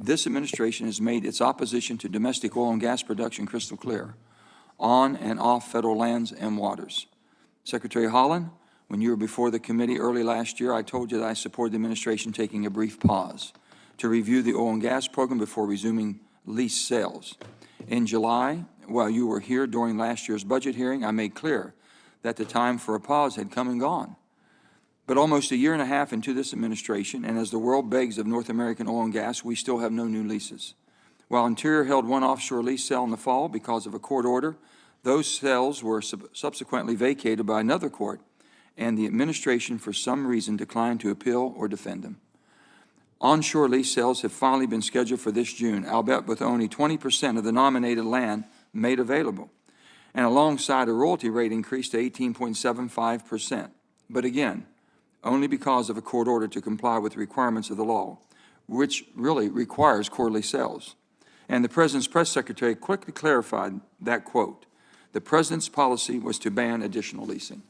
this administration has made its opposition to domestic oil and gas production crystal clear, on and off federal lands and waters. Secretary Holland, when you were before the committee early last year, I told you that I support the administration taking a brief pause to review the oil and gas program before resuming lease sales. In July, while you were here during last year's budget hearing, I made clear that the time for a pause had come and gone. But almost a year and a half into this administration, and as the world begs of North American oil and gas, we still have no new leases. While Interior held one offshore lease sale in the fall because of a court order, those sales were subsequently vacated by another court, and the administration, for some reason, declined to appeal or defend them. Onshore lease sales have finally been scheduled for this June, albeit with only 20% of the nominated land made available, and alongside a royalty rate increase to 18.75%. But again, only because of a court order to comply with the requirements of the law, which really requires quarterly sales. And the President's press secretary quickly clarified that, quote, "The President's policy was to ban additional leasing."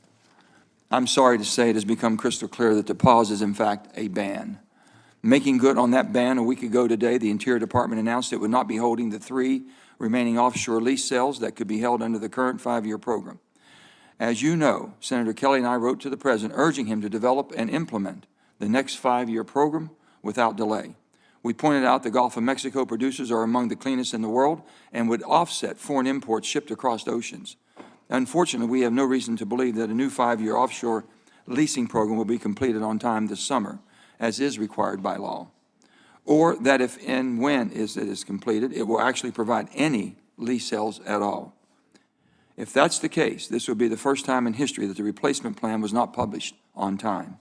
I'm sorry to say it has become crystal clear that the pause is in fact a ban. Making good on that ban, a week ago today, the Interior Department announced it would not be holding the 3 remaining offshore lease sales that could be held under the current 5-year program. As you know, Senator Kelly and I wrote to the President urging him to develop and implement the next 5-year program without delay. We pointed out the Gulf of Mexico producers are among the cleanest in the world and would offset foreign imports shipped across oceans. Unfortunately, we have no reason to believe that a new 5-year offshore leasing program will be completed on time this summer, as is required by law, or that if and when it is completed, it will actually provide any lease sales at all. If that's the case, this would be the first time in history that the replacement plan was not published on time.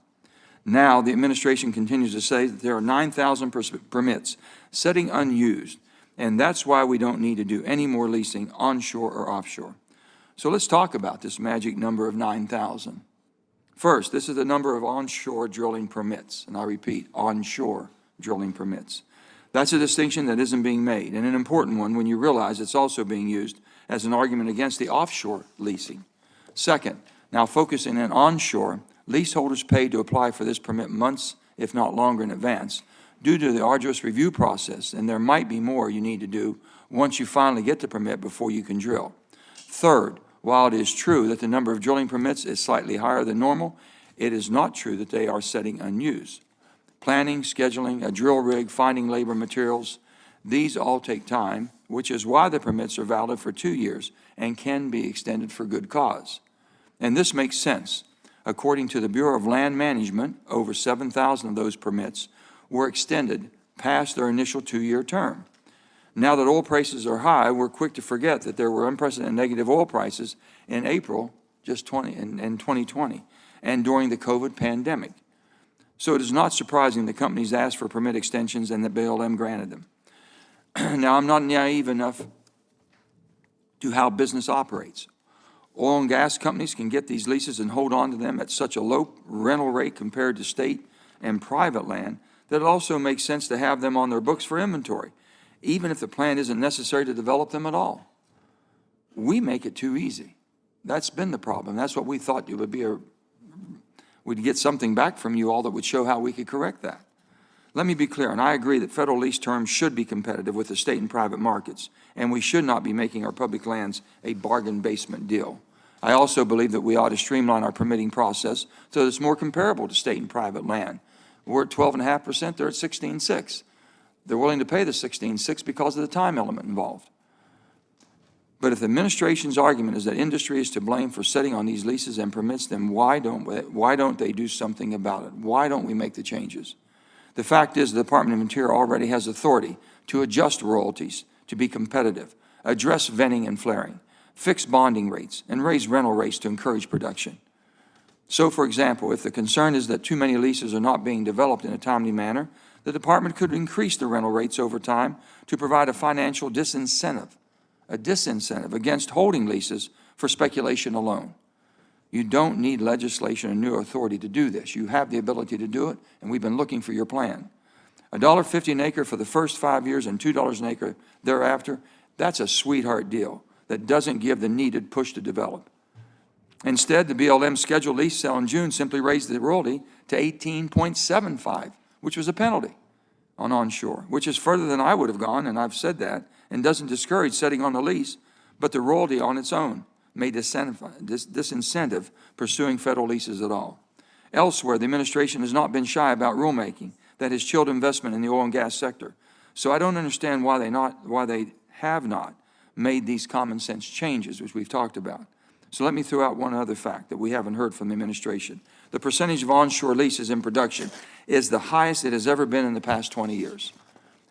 Now, the administration continues to say that there are 9,000 permits sitting unused, and that's why we don't need to do any more leasing onshore or offshore. So let's talk about this magic number of 9,000. First, this is the number of onshore drilling permits, and I repeat, onshore drilling permits. That's a distinction that isn't being made, and an important one when you realize it's also being used as an argument against the offshore leasing. Second, now focusing on onshore, leaseholders pay to apply for this permit months, if not longer, in advance due to the arduous review process, and there might be more you need to do once you finally get the permit before you can drill. Third, while it is true that the number of drilling permits is slightly higher than normal, it is not true that they are sitting unused. Planning, scheduling, a drill rig, finding labor, materials, these all take time, which is why the permits are valid for 2 years and can be extended for good cause. And this makes sense. According to the Bureau of Land Management, over 7,000 of those permits were extended past their initial 2-year term. Now that oil prices are high, we're quick to forget that there were unprecedented negative oil prices in April in 2020 and during the COVID pandemic. So it is not surprising that companies asked for permit extensions and that BLM granted them. Now, I'm not naive enough to how business operates. Oil and gas companies can get these leases and hold on to them at such a low rental rate compared to state and private land that it also makes sense to have them on their books for inventory, even if the plan isn't necessary to develop them at all. We make it too easy. That's been the problem. That's what we thought it would be. We'd get something back from you all that would show how we could correct that. Let me be clear, and I agree that federal lease terms should be competitive with the state and private markets, and we should not be making our public lands a bargain basement deal. I also believe that we ought to streamline our permitting process so that it's more comparable to state and private land. We're at 12.5%, they're at 16.6%. They're willing to pay the 16.6 because of the time element involved. But if the administration's argument is that industry is to blame for sitting on these leases and permits, then why don't they do something about it? Why don't we make the changes? The fact is the Department of Interior already has authority to adjust royalties to be competitive, address venting and flaring, fix bonding rates, and raise rental rates to encourage production. So, for example, if the concern is that too many leases are not being developed in a timely manner, the department could increase the rental rates over time to provide a financial disincentive against holding leases for speculation alone. You don't need legislation or new authority to do this. You have the ability to do it, and we've been looking for your plan. $1.50 an acre for the first 5 years and $2 an acre thereafter, that's a sweetheart deal that doesn't give the needed push to develop. Instead, the BLM scheduled lease sale in June simply raised the royalty to 18.75, which was a penalty. on onshore, which is further than I would have gone, and I've said that, and doesn't discourage setting on the lease, but the royalty on its own may disincentive pursuing federal leases at all. Elsewhere, the administration has not been shy about rulemaking that has chilled investment in the oil and gas sector. So I don't understand why they have not made these common sense changes, which we've talked about. So let me throw out one other fact that we haven't heard from the administration. The percentage of onshore leases in production is the highest it has ever been in the past 20 years.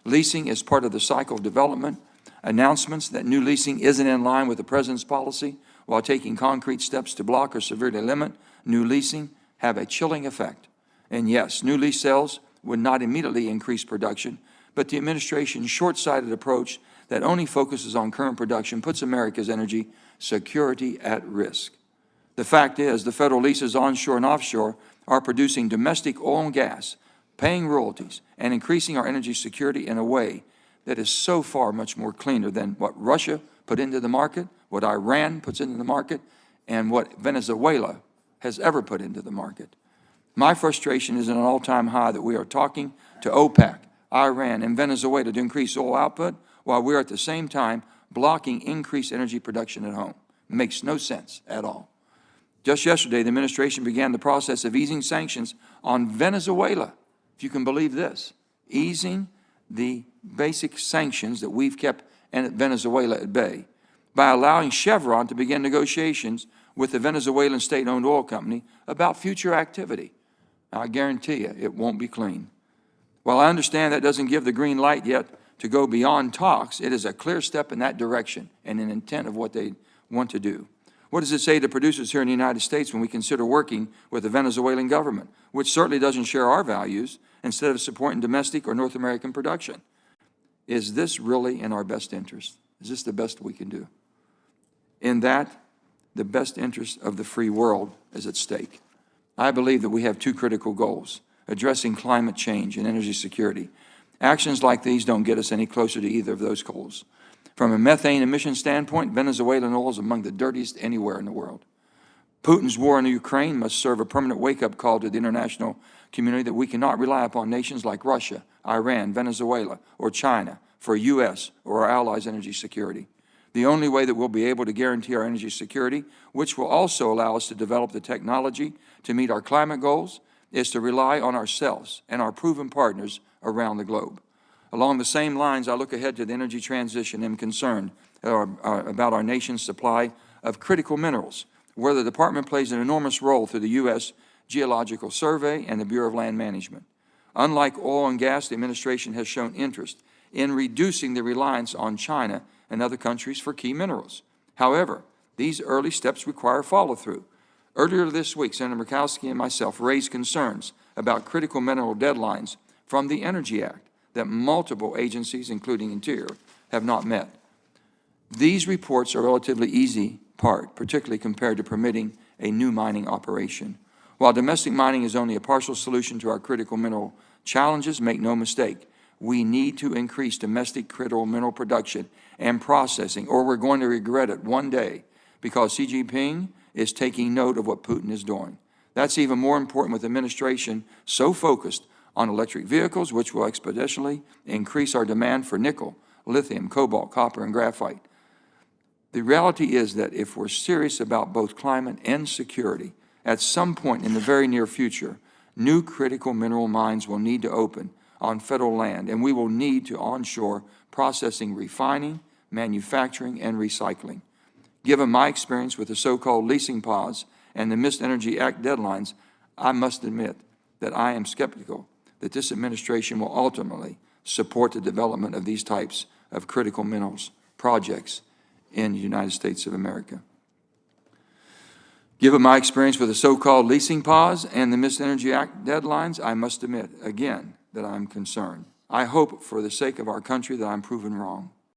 Leasing is part of the cycle of development. Announcements that new leasing isn't in line with the President's policy while taking concrete steps to block or severely limit new leasing have a chilling effect. And yes, new lease sales would not immediately increase production, but the administration's short-sighted approach that only focuses on current production puts America's energy security at risk. The fact is, the federal leases onshore and offshore are producing domestic oil and gas, paying royalties, and increasing our energy security in a way that is so far much more cleaner than what Russia put into the market, what Iran puts into the market, and what Venezuela has ever put into the market. My frustration is at an all-time high that we are talking to OPEC, Iran, and Venezuela to increase oil output while we're at the same time blocking increased energy production at home. It makes no sense at all. Just yesterday, the administration began the process of easing sanctions on Venezuela, if you can believe this, easing the basic sanctions that we've kept Venezuela at bay by allowing Chevron to begin negotiations with the Venezuelan state-owned oil company about future activity. I guarantee you it won't be clean. While I understand that doesn't give the green light yet to go beyond talks, it is a clear step in that direction and an intent of what they want to do. What does it say to producers here in the United States when we consider working with the Venezuelan government, which certainly doesn't share our values, instead of supporting domestic or North American production? Is this really in our best interest? Is this the best we can do? In that, the best interest of the free world is at stake. I believe that we have two critical goals: addressing climate change and energy security. Actions like these don't get us any closer to either of those goals. From a methane emission standpoint, Venezuelan oil is among the dirtiest anywhere in the world. Putin's war in Ukraine must serve a permanent wake-up call to the international community that we cannot rely upon nations like Russia, Iran, Venezuela, or China for U.S. or our allies' energy security. The only way that we'll be able to guarantee our energy security, which will also allow us to develop the technology to meet our climate goals, is to rely on ourselves and our proven partners around the globe. Along the same lines, I look ahead to the energy transition and am concerned about our nation's supply of critical minerals, where the Department plays an enormous role through the U.S. Geological Survey and the Bureau of Land Management. Unlike oil and gas, the administration has shown interest in reducing the reliance on China and other countries for key minerals. However, these early steps require follow-through. Earlier this week, Senator Murkowski and myself raised concerns about critical mineral deadlines from the Energy Act that multiple agencies, including Interior, have not met. These reports are a relatively easy part, particularly compared to permitting a new mining operation. While domestic mining is only a partial solution to our critical mineral challenges, make no mistake, we need to increase domestic critical mineral production and processing, or we're going to regret it one day, because Xi Jinping is taking note of what Putin is doing. That's even more important with the administration so focused on electric vehicles, which will exponentially increase our demand for nickel, lithium, cobalt, copper, and graphite. The reality is that if we're serious about both climate and security, at some point in the very near future, new critical mineral mines will need to open on federal land, and we will need to onshore processing, refining, manufacturing, and recycling. Given my experience with the so-called leasing pause and the missed Energy Act deadlines, I must admit that I am skeptical that this administration will ultimately support the development of these types of critical minerals projects in the United States of America. Given my experience with the so-called leasing pause and the missed Energy Act deadlines, I must admit, again, that I'm concerned. I hope for the sake of our country that I'm proven wrong.